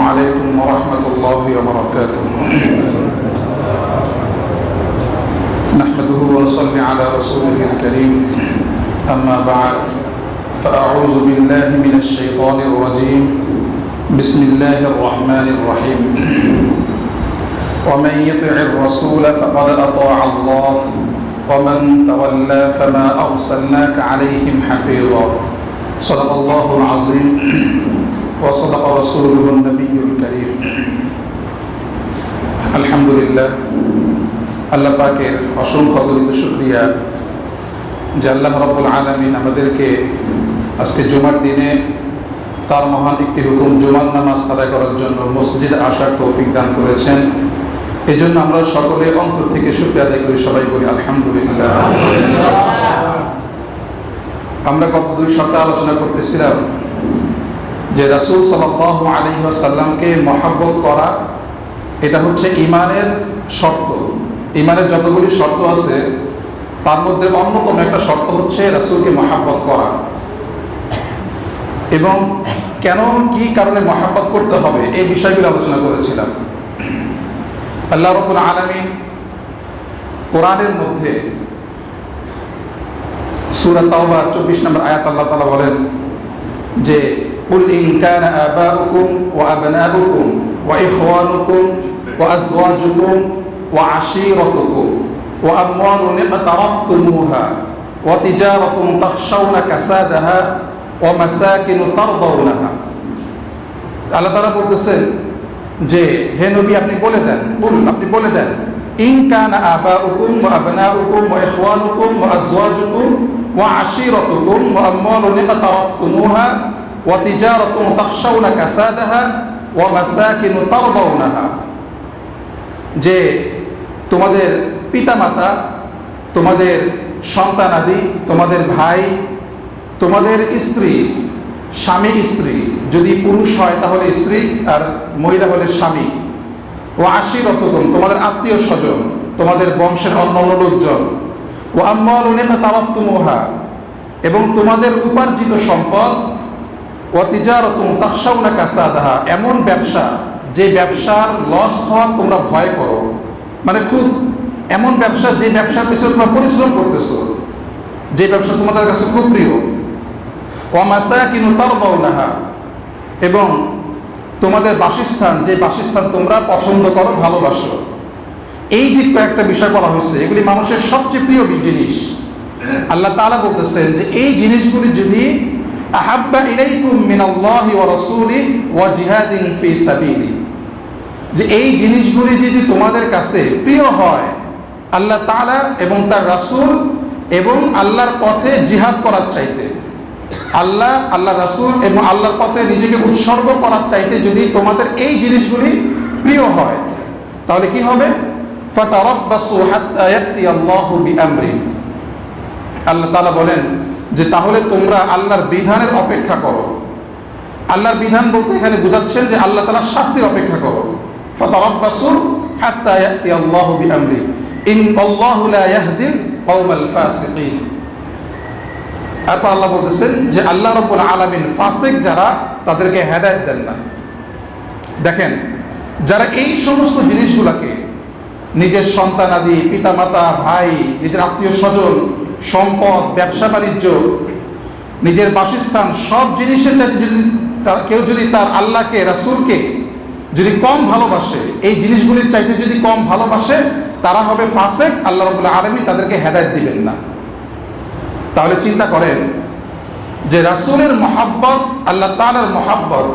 عليكم ورحمة الله وبركاته نحمده ونصلي على رسوله الكريم أما بعد فأعوذ بالله من الشيطان الرجيم بسم الله الرحمن الرحيم ومن يطع الرسول فقد أطاع الله ومن تولى فما أرسلناك عليهم حفيظا صدق الله العظيم وصدق رسوله النبي الكريم الحمد لله আল্লাহ পাকের অসংখ্য গরিত শুকরিয়া যে আল্লাহ রাব্বুল আলামিন আমাদেরকে আজকে জুমার দিনে তার মহান একটি হুকুম জুমার নামাজ আদায় করার জন্য মসজিদে আসার তৌফিক দান করেছেন। এজন্য আমরা সকলে অন্তর থেকে শুকরিয়া আদায় করি, সবাই বলি আলহামদুলিল্লাহ। আমরা গত 2 সপ্তাহ আলোচনা করতেছিলাম যে রাসূল সাল্লাল্লাহু আলাইহি ওয়াসাল্লামকে মহব্বত করা এটা হচ্ছে ঈমানের শর্ত। ঈমানের যতগুলি শর্ত আছে তার মধ্যে অন্যতম একটা শর্ত হচ্ছে রাসূলকে মহব্বত করা। এবং কেন কি কারণে মহব্বত করতে হবে এই বিষয়গুলো আলোচনা করেছিলাম। আল্লাহ রাব্বুল আলামিন কোরআনের মধ্যে সূরা তাওবা 24 নম্বর আয়াত আল্লাহ তাআলা বলেন যে কুল ইন কানা আবাউকুম ওয়া আবনাউকুম ওয়া ইখওয়ানুকুম ওয়া আজওয়াজুকুম ওয়া আশীরাতুকুম ওয়া আমওয়ালুন ইqtaraftumuha ওয়া তিজারাতুন তাখশাউনা কাসাদাহা ওয়া মাসাকিন তারদাউনাহা। আল্লাহ তাআলা বলতেছেন যে হে নবী আপনি বলে দেন, আপনি বলে দেন ইন কানা আবাউকুম ওয়া আবনাউকুম ওয়া ইখওয়ানুকুম ওয়া আজওয়াজুকুম ওয়া আশীরাতুকুম ওয়া আমওয়ালুন ইqtaraftumuha ওয়া তিজারাতুন তাখশাউনা কাসাদাহা ওয়া মাসাকিন তারদাউনাহা। যে তোমাদের পিতামাতা, তোমাদের সন্তানাদি, তোমাদের ভাই, তোমাদের স্ত্রী, স্বামী স্ত্রী, যদি পুরুষ হয় তাহলে স্ত্রী আর মহিলা হলে স্বামী, ও আশীরাতুকুম তোমাদের আত্মীয় স্বজন, তোমাদের বংশের অন্যান্য লোকজন, ও আমওয়ালুন ইqtaraftumuha এবং তোমাদের উপার্জিত সম্পদ, ও তিজারাতুন তাখশাউনা কাসাদাহা এমন ব্যবসা যে ব্যবসার লস হওয়া তোমরা ভয় করো, মানে খুব এমন ব্যবসা যে ব্যবসার পিছনে তোমরা পরিশ্রম করতেছো, যে ব্যবসা তোমাদের কাছে খুব প্রিয়, ওয়া মাসাকিন তারদাউনাহা এবং তোমাদের বাসস্থান, যে বাসস্থান তোমরা পছন্দ করো, ভালোবাসো। এই যে কয়েকটা বিষয় বলা হয়েছে এগুলি মানুষের সবচেয়ে প্রিয় জিনিস। আল্লাহ তাআলা বলতেছেন যে এই জিনিসগুলি যদি আহাব্বা ইলাইকুম মিনাল্লাহি ওয়া রাসূলিহি ওয়া জিহাদিন ফি সাবিলি, যে এই জিনিসগুলি যদি তোমাদের কাছে প্রিয় হয় আল্লাহ তাআলা এবং তার রাসূল এবং আল্লাহর পথে জিহাদ করার চাইতে, আল্লাহ রাসূল এবং আল্লাহর পথে নিজেকে উৎসর্গ করার চাইতে যদি তোমাদের এই জিনিসগুলি প্রিয় হয় তাহলে কি হবে? ফাতারাব্বাসু হাত্তা ইয়াতি আল্লাহু বিআমরি। আল্লাহ তাআলা বলেন যে তাহলে তোমরা আল্লাহর বিধানের অপেক্ষা করো। আল্লাহর বিধান বলতে এখানে বোঝাচ্ছেন যে আল্লাহ তাআলার শাস্তির অপেক্ষা করো। ফাতারাব্বাসু হাত্তা ইয়াতি আল্লাহু বিআমরি ইন্নাল্লাহু লা ইয়াহদিল কওমাল ফাসিকিন। তারপর আল্লাহ বলতেছেন যে আল্লাহ রাব্বুল আলামিন ফাসিক যারা তাদেরকে হেদায়েত দেন না। দেখেন, যারা এই সমস্ত জিনিসগুলোকে নিজের সন্তানাদি, পিতামাতা, ভাই, নিজের আত্মীয় স্বজন, সম্পদ, ব্যবসা বাণিজ্য, নিজের বাসস্থান সব জিনিসের চাইতে যদি কেউ যদি তার আল্লাহকে, রাসূলকে যদি কম ভালোবাসে, এই জিনিসগুলির চাইতে যদি কম ভালোবাসে, তারা হবে ফাসিক। আল্লাহ রাব্বুল আলামিন তাদেরকে হেদায়েত দিবেন না। তাহলে চিন্তা করেন যে রাসূলের মহব্বত, আল্লাহ তাআলার মহব্বত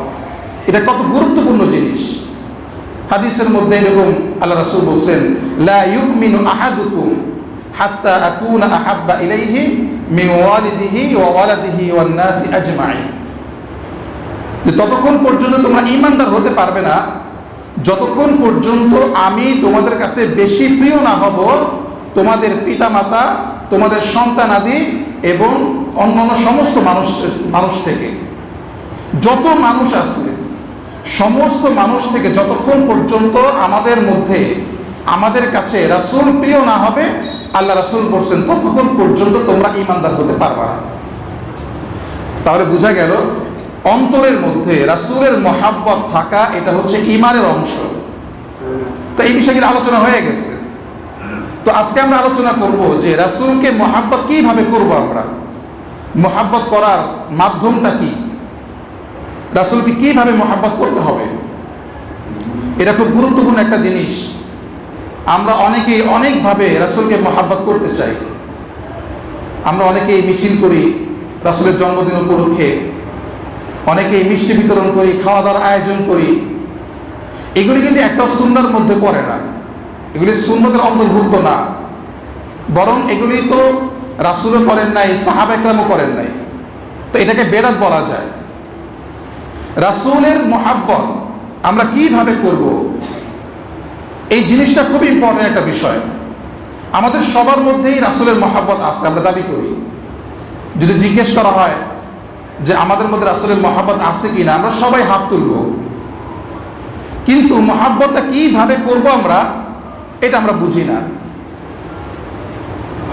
এটা কত গুরুত্বপূর্ণ জিনিস। হাদিসের মধ্যে এরকম আল্লাহ রাসূল বলেন লা ইউমিনু আহাদুকুম হাত্তা আকুনা আহাব্বা ইলাইহি মিন ওয়ালিদিহি ওয়া ওয়ালাদিহি ওয়ান নাসি আজমাইন। ততক্ষণ পর্যন্ত তোমরা ঈমানদার হতে পারবে না যতক্ষণ পর্যন্ত আমি তোমাদের কাছে বেশি প্রিয় না হব তোমাদের পিতামাতা, তোমাদের সন্তানাদি এবং অন্যান্য সমস্ত মানুষ থেকে। যত মানুষ আছে সমস্ত মানুষ থেকে যতক্ষণ পর্যন্ত আমাদের মধ্যে, আমাদের কাছে রাসূল প্রিয় না হবে, আল্লাহ রাসূল বলছেন ততক্ষণ পর্যন্ত তোমরা ঈমানদার হতে পারবে না। তাহলে বোঝা গেল অন্তরের মধ্যে রাসূলের মহাব্বত থাকা এটা হচ্ছে ঈমানের অংশ। তো এই বিষয়গুলো আলোচনা হয়ে গেছে। তো আজকে আমরা আলোচনা করব যে রাসূলকে মহাব্বত কিভাবে করব, আমরা মহাব্বত করার মাধ্যমটা কি, রাসূলকে কিভাবে মহাব্বত করতে হবে। এটা খুব গুরুত্বপূর্ণ একটা জিনিস। আমরা অনেকেই অনেকভাবে রাসূলকে মহাব্বত করতে চাই। আমরা অনেকেই মিছিল করি রাসূলের জন্মদিন উপলক্ষে, অনেকেই মিষ্টি বিতরণ করি, খাওয়া দাওয়ার আয়োজন করি। এগুলি কিন্তু একটা সুন্নাহর মধ্যে পড়ে না, এগুলি সুন্নতের অন্তর্ভুক্ত না, বরং এগুলি তো রাসূলও করেন নাই, সাহাবা কেরামও করেন নাই। তো এটাকে বেদাত বলা যায়। রাসূলের মহাব্বত আমরা কিভাবে করব, এই জিনিসটা খুব ইম্পর্টেন্ট একটা বিষয়। আমাদের সবার মধ্যেই রাসূলের মহাব্বত আছে, আমরা দাবি করি। যদি জিজ্ঞেস করা হয় যে আমাদের মধ্যে রাসূলের মহাব্বত আছে কিনা, আমরা সবাই হাত তুলব। কিন্তু মহাব্বতটা কিভাবে করব আমরা, এটা আমরা বুঝি না।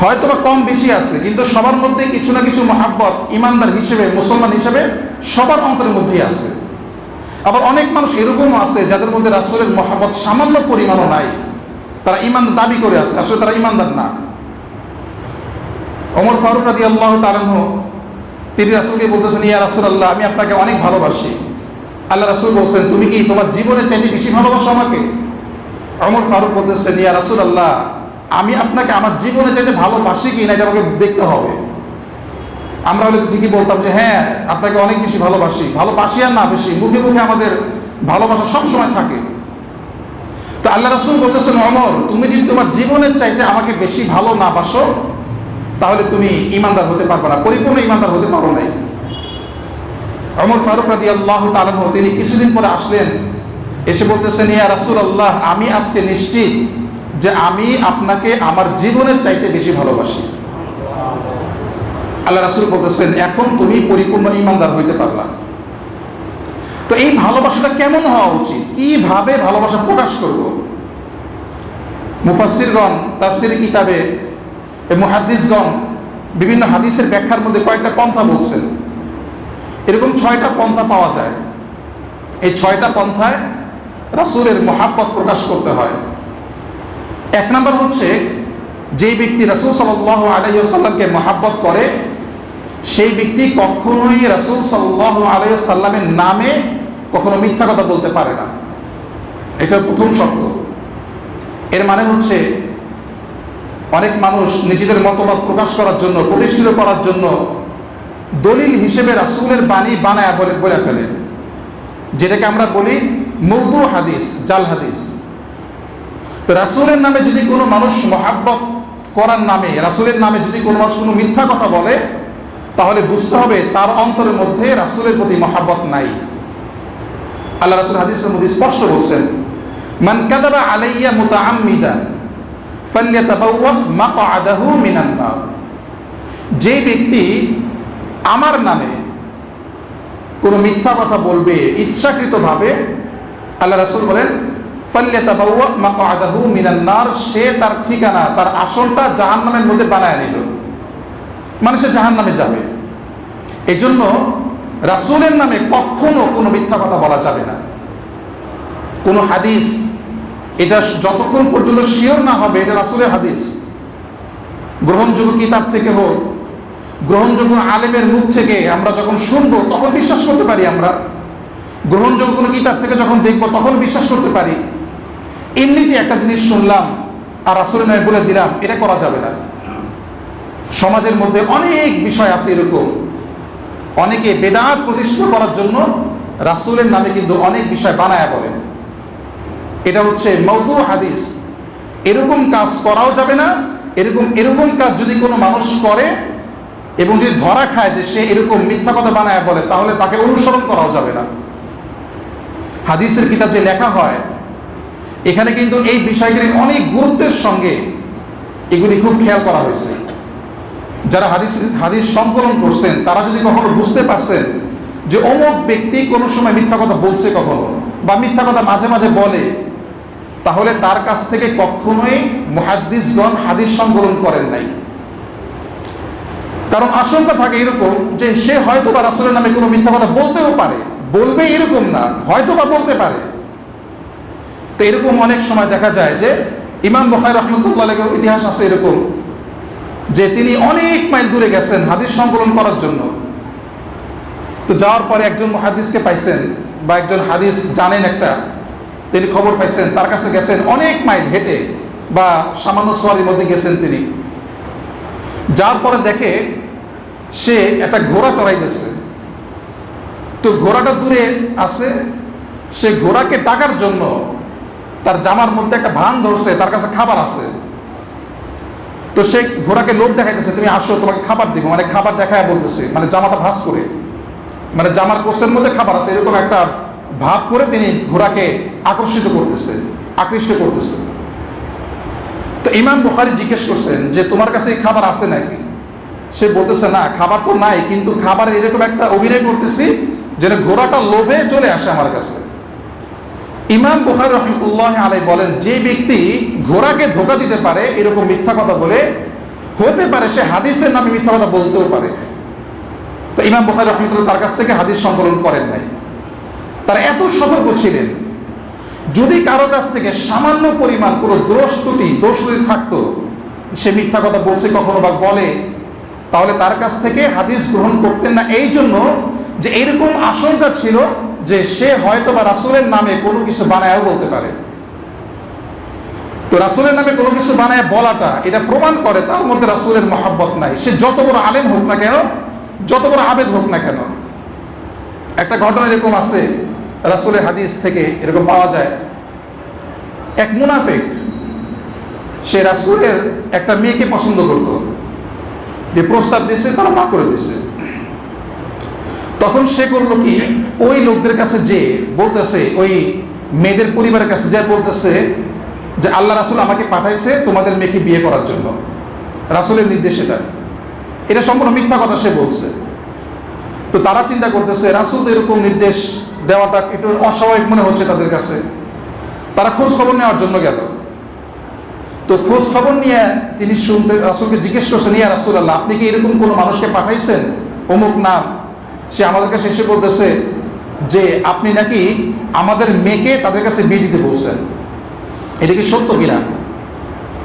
হয়তো বা কম বেশি আছে, কিন্তু সবার মধ্যে কিছু না কিছু মহাব্বত ইমানদার হিসেবে, মুসলমান হিসেবে সবার অন্তরের মধ্যেই আছে। আবার অনেক মানুষ এরকমও আছে যাদের মধ্যে রাসূলের মহাব্বত সামান্য পরিমাণও নাই, তারা ঈমান দাবি করে আছে, আসলে তারা ঈমানদার না। ওমর ফারুক রাদিয়াল্লাহু তাআলা আনহু তিনি রাসূলকে বলতেছেন, ইয়া রাসূলুল্লাহ, আমি আপনাকে অনেক ভালোবাসি। আল্লাহ রাসূল বলছেন, তুমি কি তোমার জীবনের চাইতে বেশি ভালোবাসো আমাকে? ওমর ফারুক বলতেছেন, ইয়া রাসূলুল্লাহ, আমি আপনাকে আমার জীবনের চাইতে ভালোবাসি কি না এটা আমাকে দেখতে হবে। আমরা হলে ঠিকই বলতাম যে হ্যাঁ আপনাকে অনেক বেশি ভালোবাসি, ভালোবাসি আর না বেশি, মুখে মুখে আমাদের ভালোবাসা সবসময় থাকে। তো আল্লাহ রাসূল বলতেছেন, ওমর, তুমি যদি তোমার জীবনের চাইতে আমাকে বেশি ভালো না বাসো, তাহলে তুমি ঈমানদার হতে পারবে না, পরিপূর্ণ ঈমানদার হতে পারো নাই। ওমর ফারুক রাদিয়াল্লাহু তাআলা আনহু তিনি কিছুদিন পরে আসলেন, এসে বলতেছেন, ইয়া রাসূলুল্লাহ, আমি আজকে নিশ্চিত যে আমি আপনাকে আমার জীবনের চাইতে বেশি ভালোবাসি। আল্লাহ রাসূল বলতেছেন, এখন তুমি পরিপূর্ণ ঈমানদার হইতে পারলা। তো এই ভালোবাসাটা কেমন হওয়া উচিত, কিভাবে ভালোবাসা প্রকাশ করব? মুফাসসিরগণ তাফসীর কিতাবে, মুহাদ্দিসগণ বিভিন্ন হাদিসের ব্যাখ্যার মধ্যে কয়েকটা পন্থা বলছেন। এরকম 6টা পন্থা পাওয়া যায়। এই 6টা পন্থায় রাসূলের মহাব্বত প্রকাশ করতে হয়। 1 নম্বর হচ্ছে, যেই ব্যক্তি রাসূল সাল্লাল্লাহু আলাইহি ওয়াসাল্লামকে মহাব্বত করে সেই ব্যক্তি কখনোই রাসূল সাল্লাল্লাহু আলাইহি ওয়াসাল্লামের নামে কখনো মিথ্যা কথা বলতে পারে না। এটা প্রথম শর্ত। এর মানে হচ্ছে, অনেক মানুষ নিজেদের মতবাদ প্রকাশ করার জন্য, প্রতিষ্ঠিত করার জন্য দলিল হিসেবে রাসূলের বাণী বানায় বলে ফেলে, যেটাকে আমরা বলি মওদু হাদিস, জাল হাদিস। তো রাসূলের নামে যদি কোনো মানুষ মহাব্বত করার নামে, রাসূলের নামে যদি কোনো মানুষ কোনো মিথ্যা কথা বলে, তাহলে বুঝতে হবে তার অন্তরের মধ্যে রাসূলের প্রতি মহাব্বত নাই। আল্লাহ রাসূল হাদিসের মধ্যে স্পষ্ট বলছেন, মান কাযাবা আলাইয়া মুতাআম্মিদান ফালইয়াতাবাওয়া মাকআদাহু মিনান নার। যে ব্যক্তি আমার নামে কোনো মিথ্যা কথা বলবে ইচ্ছাকৃতভাবে, আল্লাহ রাসূল বলেন, ফালইয়াতাবাওয়া মাকআদাহু মিনান নার, সে তার ঠিকানা, তার আসনটা জাহান্নামের মধ্যে বানায় নিল, মানে সে জাহান্নামে যাবে। এজন্য রাসূলের নামে কখনো কোনো মিথ্যা কথা বলা যাবে না। কোনো হাদিস এটা যতক্ষণ পর্যন্ত শিওর না হবে এটা রাসূলের হাদিস, গ্রহণযোগ্য কিতাব থেকে হোক, গ্রহণযোগ্য আলেমের মুখ থেকে আমরা যখন শুনবো তখন বিশ্বাস করতে পারি, আমরা গ্রহণযোগ্য কোনো কিতাব থেকে যখন দেখবো তখন বিশ্বাস করতে পারি। এমনিতে একটা জিনিস শুনলাম আর রাসূলের নামে বলে দিলাম, এটা করা যাবে না। সমাজের মধ্যে অনেক বিষয় আছে এরকম, অনেকে বেদাত প্রতিষ্ঠা করার জন্য রাসূলের নামে কিন্তু অনেক বিষয় বানায়া বলে, এটা হচ্ছে মওদু হাদিস। এরকম কাজ করাও যাবে না। এরকম কাজ যদি কোনো মানুষ করে এবং যদি ধরা খায় যে সে এরকম মিথ্যা কথা বানায়া বলে, তাহলে তাকে অনুসরণ করাও যাবে না। হাদিসের কিতাব যে লেখা হয়, এখানে কিন্তু এই বিষয়গুলি অনেক গুরুত্বের সঙ্গে এগুলি খুব খেয়াল করা হয়েছে। যারা হাদিস সংকলন করছেন তারা যদি কখনো বুঝতে পারছেন যে অমুক ব্যক্তি কোনো সময় মিথ্যা কথা বলছে কখনো, বা মিথ্যা কথা মাঝে মাঝে বলে, তাহলে তার কাছ থেকে কখনোই মুহাদ্দিসগণ হাদিস সংকলন করেন নাই। কারণ আশঙ্কা থাকে এরকম যে সে হয়তো বা রাসূলের নামে কোনো মিথ্যা কথা বলতেও পারে, বলবে এরকম না, হয়তো বা বলতে পারে। তো এরকম অনেক সময় দেখা যায় যে ইমাম বুখারী রাহমাতুল্লাহ আলাইহির ইতিহাস আছে এরকম যে তিনি অনেক মাইল দূরে গেছেন হাদিস সংকলন করার জন্য। তো যাওয়ার পরে একজন মুহাদ্দিসকে পাইছেন বা একজন হাদিস জানেন একটা, তিনি খবর পাইছেন, তার কাছে গেছেন অনেক মাইল হেঁটে বা সামান্য সোয়ারির মধ্যে গেছেন তিনি। যার পরে দেখে সে একটা ঘোড়া চড়াইতেছে। তো ঘোড়াটা দূরে আছে, সে ঘোড়াকে ডাকার জন্য তার জামার মধ্যে একটা ভান ধরছে, তার কাছে খাবার আছে। তো সে ঘোড়াকে লোভ দেখাইতেছে, তুমি আসো তোমাকে খাবার দিব, মানে খাবার দেখায় বলতেছে, মানে জামাটা ভাঁজ করে, মানে জামার কোষের মধ্যে খাবার আছে এরকম একটা ভাব করে তিনি ঘোড়াকে আকৃষ্ট করতেছে। তো ইমাম বুখারী জিজ্ঞেস করছেন যে তোমার কাছে এই খাবার আছে নাকি? সে বলতেছে না, খাবার তো নাই, কিন্তু খাবারের এরকম একটা অভিনয় করতেছি যেন ঘোড়াটা লোভে চলে আসে আমার কাছে। ইমাম বুখারী রাহমাতুল্লাহি আলাইহি বলেন, যে ব্যক্তি ঘোড়াকে ধোঁকা দিতে পারে এরকম মিথ্যা কথা বলে, হতে পারে সে হাদিসের নামে মিথ্যা কথা বলতেও পারে। তো ইমাম বুখারী রাহমাতুল্লাহ তার কাছ থেকে হাদিস সংকলন করেন নাই। তারা এত সতর্ক ছিলেন, যদি কারো কাছ থেকে সামান্য পরিমাণ কোনো দোষ ত্রুটি থাকতো, সে মিথ্যা কথা বলছে কখনো বা বলে, তাহলে তার কাছ থেকে হাদিস গ্রহণ করতেন না। এই জন্য যে এরকম আশঙ্কা ছিল যে সে হয়তো বা রাসূলের নামে কোনো কিছু বানায়ও বলতে পারে। তো রাসূলের নামে কোনো কিছু বানায় বলাটা এটা প্রমাণ করে তার মধ্যে রাসূলের মহব্বত নাই। সে যত বড় আলেম হোক না কেন, যত বড় আবেদ হোক না কেন। একটা ঘটনা এরকম আছে রাসূলের হাদিস থেকে এরকম পাওয়া যায়, এক মুনাফিক সে রাসূলের একটা মেয়েকে পছন্দ করত, যে প্রস্তাব দিয়েছে তারা না করে দিয়েছে। তখন সে করলো কি, ওই লোকদের কাছে যে বলতেছে, ওই মেয়েদের পরিবারের কাছে যে বলতেছে যে আল্লাহ রাসূল আমাকে পাঠাইছে তোমাদের মেয়েকে বিয়ে করার জন্য, রাসূলের নির্দেশ এটা সম্পূর্ণ মিথ্যা কথা সে বলছে। তো তারা চিন্তা করতেছে রাসূল এরকম নির্দেশ দেওয়াটা একটু অস্বাভাবিক মনে হচ্ছে তাদের কাছে। তারা খোঁজ খবর নেওয়ার জন্য গেল। তো খোঁজ খবর নিয়ে তিনি শুনতে রাসূলকে জিজ্ঞেস করছেন, ইয়া রাসূলুল্লাহ আপনি কি এরকম কোনো মানুষকে পাঠাইছেন অমুক নাম? সে আমাদের কাছে এসে বলতেছে যে আপনি নাকি আমাদের মেয়েকে তাদের কাছে বিয়ে দিতে বলছেন, এটা কি সত্য কিনা?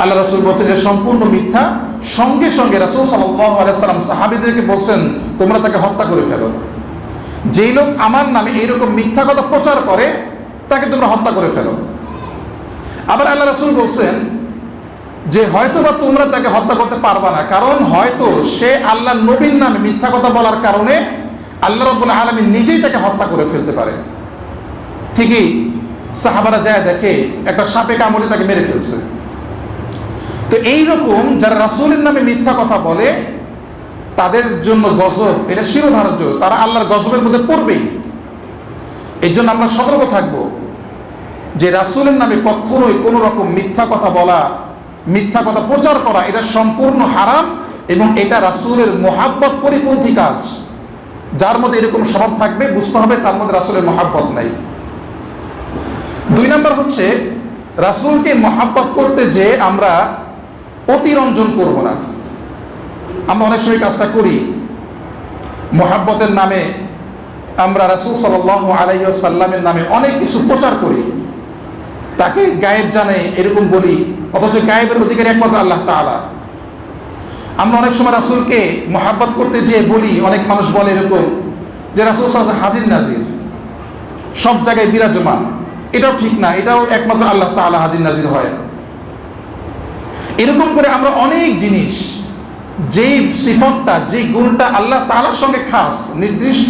আল্লাহ রাসূল বলছেন এটা সম্পূর্ণ মিথ্যা। সঙ্গে সঙ্গে রাসূল সাল্লাল্লাহু আলাইহি ওয়াসাল্লাম সাহাবীদেরকে বলছেন তোমরা তাকে হত্যা করে ফেলো। যেই লোক আমার নামে এইরকম মিথ্যা কথা প্রচার করে তাকে তোমরা হত্যা করে ফেলো। আবার আল্লাহ রাসূল বলছেন যে হয়তো বা তোমরা তাকে হত্যা করতে পারবা না, কারণ হয়তো সে আল্লাহর নবীর নামে মিথ্যা কথা বলার কারণে আল্লাহ রাব্বুল আলামিন নিজেই তাকে হত্যা করে ফেলতে পারে। ঠিকই সাহাবারা যায় দেখে একটা সাপে কামড়ে তাকে মেরে ফেলছে। তো এইরকম যারা রাসূলের নামে মিথ্যা কথা বলে তাদের জন্য গজব এটা শিরোধার্য, তারা আল্লাহর গজবের মধ্যে পড়বেই। এই জন্য আমরা সতর্ক থাকব যে রাসূলের নামে কখনোই কোনো রকম মিথ্যা কথা বলা, মিথ্যা কথা প্রচার করা এটা সম্পূর্ণ হারাম এবং এটা রাসূলের মহাব্বত পরিপন্থী কাজ। যার মধ্যে এরকম স্বভাব থাকবে বুঝতে হবে তার মধ্যে রাসূলের মহাব্বত নাই। 2 নম্বর হচ্ছে রাসূলকে মহাব্বত করতে যে আমরা অতিরঞ্জন করব না। আমরা অনেক সময় কাজটা করি, মহাব্বতের নামে আমরা রাসূল সাল্লাল্লাহু আলাইহি ওয়াসাল্লামের নামে অনেক কিছু প্রচার করি, তাকে গায়েব জানে এরকম বলি, অথচ গায়েবের অধিকারী একমাত্র আল্লাহ তাআলা। আমরা অনেক সময় রাসূলকে মহাব্বত করতে যেয়ে বলি, অনেক মানুষ বলে এরকম যে রাসূল সাল্লাল্লাহু আলাইহি ওয়াসাল্লাম হাজির নাজির, সব জায়গায় বিরাজমান। এটাও ঠিক না, এটাও একমাত্র আল্লাহ তাআলা হাজির নাজির হয়। এরকম করে আমরা অনেক জিনিস, যেই সিফাতটা, যে গুণটা আল্লাহ তাআলার সঙ্গে খাস নির্দিষ্ট,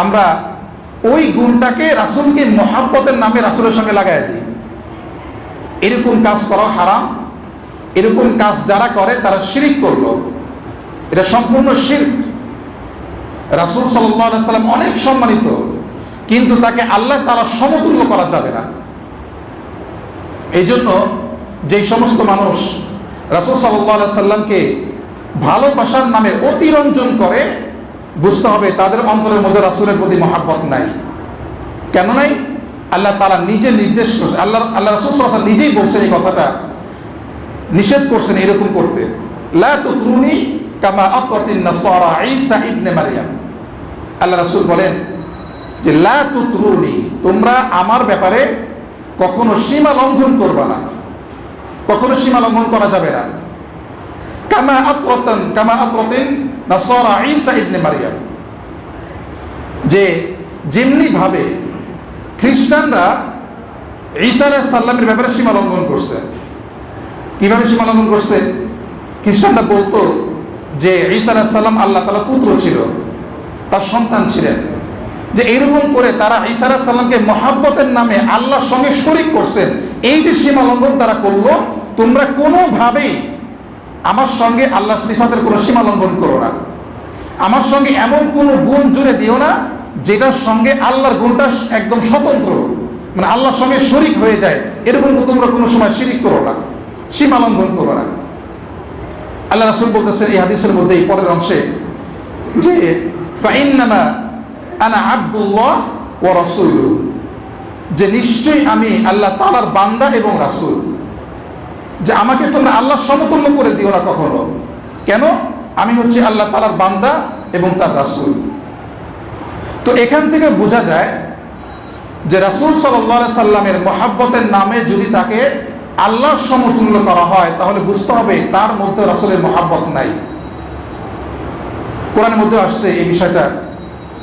আমরা ওই গুণটাকে রাসূলকে মহাব্বতের নামে রাসূলের সঙ্গে লাগাই দিই। এরকম কাজ করা হারাম। এরকম কাজ যারা করে তারা শিরক করলো, এটা সম্পূর্ণ শিরক। রাসূল সাল্লাল্লাহু আলাইহি ওয়াসাল্লাম অনেক সম্মানিত, কিন্তু তাকে আল্লাহ তাআলা সমতুল্য করা যাবে না। এই জন্য যেই সমস্ত মানুষ রাসূল সাল্লাল্লাহু আলাইহি ওয়াসাল্লামকে ভালোবাসার নামে অতিরঞ্জন করে, বুঝতে হবে তাদের অন্তরের মধ্যে রাসূলের প্রতি মহাব্বত নাই। কেন নাই? আল্লাহ তাআলা নিজে নির্দেশ করছে, আল্লাহ রাসূল সাল্লাল্লাহু আলাইহি ওয়াসাল্লাম নিজেই বলছেন এই কথাটা, নিষেধ করছেন এরকম করতে। লা তুতরুনি কামা আতরাতিন নাসারা ঈসা ইবনে মারইয়াম। আল্লাহ রাসূল বলেন যে লা তুতরুনি, তোমরা আমার ব্যাপারে কখনো সীমা লঙ্ঘন করবে না, কখনো সীমা লঙ্ঘন করা যাবে না। কামা আতরাতিন নাসারা ঈসা ইবনে মারইয়াম, যে যেমনি ভাবে খ্রিস্টানরা ঈসা আলাইহিস সালামের ব্যাপারে সীমা লঙ্ঘন করছে। কিভাবে সীমা লঙ্ঘন করছে? খ্রিস্টানরা বলতো যে ঈসা আলাইহিস সালাম আল্লাহ তাআলার পুত্র ছিল, তার সন্তান ছিলেন, যে এরকম করে তারা ঈসা আলাইহিস সালামকে মহাব্বতের নামে আল্লাহর সঙ্গে শরীক করছেন। এই যে সীমা লঙ্ঘন তারা করলো, তোমরা কোনোভাবেই আমার সঙ্গে আল্লাহর সিফাতের কোনো সীমা লঙ্ঘন করো না, আমার সঙ্গে এমন কোনো গুণ জুড়ে দিও না যেটার সঙ্গে আল্লাহর গুণটা একদম স্বতন্ত্র, মানে আল্লাহর সঙ্গে শরীক হয়ে যায়, এরকম তোমরা কোনো সময় শিরিক করো না, সীমা লঙ্ঘন করো না। আল্লাহ রাসূল বলতেছেন এই হাদিসের মধ্যে এই পরের অংশে যে ফাইন্নামা আনা আব্দুল্লাহ ওয়া রাসূলুহু, যে নিশ্চয়ই আমি আল্লাহ তাআলার বান্দা এবং রাসূল, যে আমাকে তোমরা আল্লাহর সমতুল্য করে দিও না কখনো। কেন? আমি হচ্ছে আল্লাহ তাআলার বান্দা এবং তার রাসূল। তো এখান থেকে বোঝা যায় যে রাসূল সাল্লাল্লাহু আলাইহি সাল্লামের মহাব্বতের নামে যদি তাকে আল্লাহর সমতুল্য করা হয়, তাহলে বুঝতে হবে তার মধ্যে রাসূলের মহাব্বত নাই। কোরআনের মধ্যে আসছে এই বিষয়টা,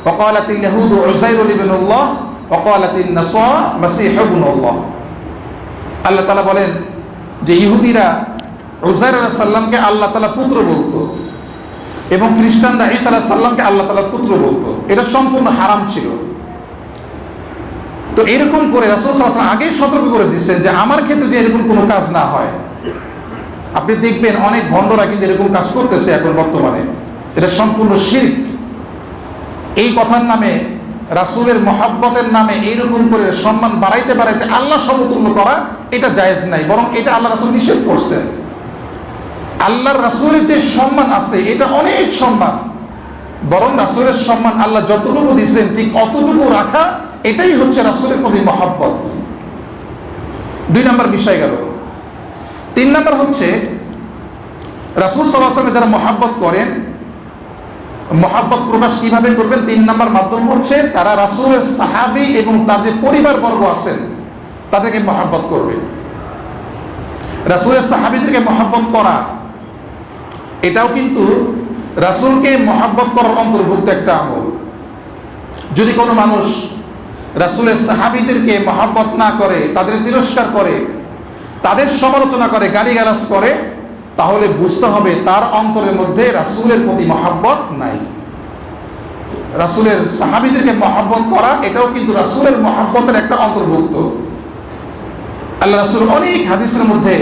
ওয়াকালাতিল ইয়াহুদু উযাইরু ইবনুল্লাহ ওয়াকালাতিন নাসারা মাসীহু ইবনুল্লাহ। আল্লাহ তাআলা বলেন যে ইহুদিরা উযাইর আলাইহিস সালামকে আল্লাহ তাআলা পুত্র বলতো এবং খ্রিস্টানরা ঈসা আলাইহিস সালামকে আল্লাহ তাআলার পুত্র বলতো। এটা সম্পূর্ণ হারাম ছিল। তো এরকম করে রাসূল সাল্লাল্লাহু আলাইহি ওয়াসাল্লাম আগেই সতর্ক করে দিচ্ছেন যে আমার ক্ষেত্রে যে এরকম কোনো কাজ না হয়। আপনি দেখবেন অনেক ভণ্ডরা কিন্তু এরকম কাজ করতেছে এখন বর্তমানে, এটা সম্পূর্ণ শিরক। এই কথার নামে, রাসূলের মহাব্বতের নামে এইরকম করে সম্মান বাড়াইতে বাড়াইতে আল্লাহ সমতুল্য করা, এটা জায়েজ নাই, বরং এটা আল্লাহ রাসূল নিষেধ করছেন। আল্লাহর রাসূলের যে সম্মান আছে এটা অনেক সম্মান, বরং রাসূলের সম্মান আল্লাহ যতটুকু দিয়েছেন ঠিক অতটুকু রাখা, এটাই হচ্ছে রাসূলের প্রতি মহব্বত। 2 নম্বর বিষয় গেল। 3 নম্বর হচ্ছে রাসূল সাল্লাল্লাহু আলাইহি ওয়াসাল্লাম যারা মহব্বত করেন, মহব্বত প্রকাশ কিভাবে করবেন? 3 নম্বর মাধ্যম হচ্ছে তারা রাসূলের সাহাবী এবং তার যে পরিবারবর্গ আছেন তাদেরকে মহব্বত করবে। রাসূলের সাহাবীদেরকে মহব্বত করা, এটাও কিন্তু রাসূলকে মহব্বত করার অন্তর্ভুক্ত একটা আমল। যদি কোনো মানুষ রাসূলের সাহাবীদেরকে মহব্বত না করে, তাদের তিরস্কার করে, তাদের সমালোচনা করে, গালিগালাজ করে, তাহলে বুঝতে হবে তার অন্তরের মধ্যে রাসূলের প্রতি মহব্বত নাই। রাসূলের সাহাবীদেরকে মহব্বত করা, এটাও কিন্তু রাসূলের মহব্বতের একটা অন্তর্ভুক্ত। আল্লাহ রাসূল অনেক হাদিসের মধ্যে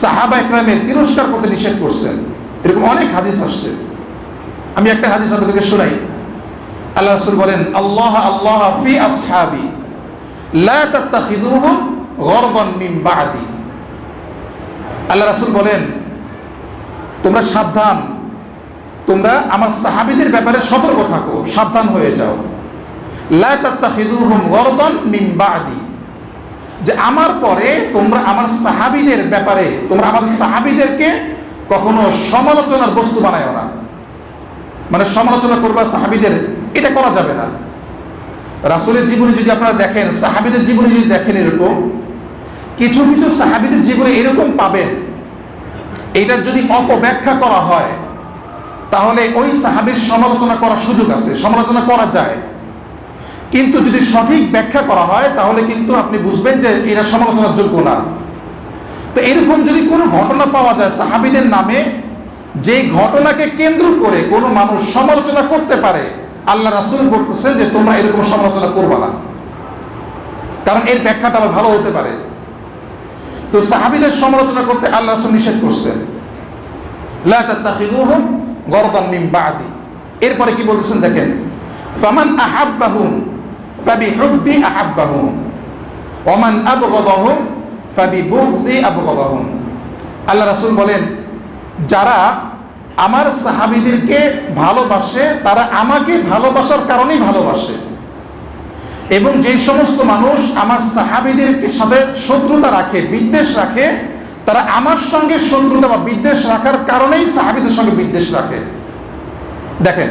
সাহাবা ইকরামের তিরস্কার করতে নিষেধ করছেন। এরকম অনেক হাদিস আসছে। আমি একটা হাদিস আপনাদেরকে শোনাই। আল্লাহ রাসূল বলেন, আল্লাহ আল্লাহ ফি আসহাবি লা তাত্তাখিযুহুম গরবান মিন বা'দি। আল্লাহ রাসূল বলেন, তোমরা সাবধান, তোমরা আমার সাহাবীদের ব্যাপারে সতর্ক থাকো, সাবধান হয়ে যাও। লা তাত্তাখিযুহুম গরবান মিন বা'দি, যে আমার পরে তোমরা আমার সাহাবীদের ব্যাপারে, তোমরা আমার সাহাবীদেরকে কখনো সমালোচনার বস্তু বানায়ো না। মানে সমালোচনা করবা সাহাবীদের, এটা করা যাবে না। রাসূলের জীবনে যদি আপনারা দেখেন, সাহাবীদের জীবনে যদি দেখেন, এরকম কিছু কিছু সাহাবীদের জীবনে এরকম পাবেন, এইটার যদি অপব্যাখ্যা করা হয় তাহলে ওই সাহাবীর সমালোচনা করার সুযোগ আছে, সমালোচনা করা যায়। কিন্তু যদি সঠিক ব্যাখ্যা করা হয় তাহলে কিন্তু আপনি বুঝবেন যে এরা সমালোচনার যোগ্য না। তো এরকম যদি কোনো ঘটনা পাওয়া যায় সাহাবীদের নামে, যে ঘটনাকে কেন্দ্র করে কোনো মানুষ সমালোচনা করতে পারে, আল্লাহ রাসূল বলতেছেন যে তোমরা এরকম সমালোচনা করবে না, কারণ এর ব্যাখ্যাটা আবার ভালো হতে পারে। তো সাহাবীদের সমালোচনা করতে আল্লাহ রাসূল নিষেধ করছেন, লা তাত্তাখিযুহুম গরদান মিন বা'দি। এরপরে কি বলছেন দেখেন, ফামান আহাব্বাহুম ফাবিহুব্বি আহাব্বাহুম ওয়া মান আবগাদাহুম ফাবিবুগদি আবগাদাহুম। আল্লাহ রাসূল বলেন, যারা আমার সাহাবীদেরকে ভালোবাসে তারা আমাকে ভালোবাসার কারণেই ভালোবাসে, এবং যে সমস্ত মানুষ আমার সাহাবীদের সাথে শত্রুতা রাখে, বিদ্বেষ রাখে, তারা আমার সঙ্গে শত্রুতা বা বিদ্বেষ রাখার কারণেই সাহাবীদের সঙ্গে বিদ্বেষ রাখে। দেখেন,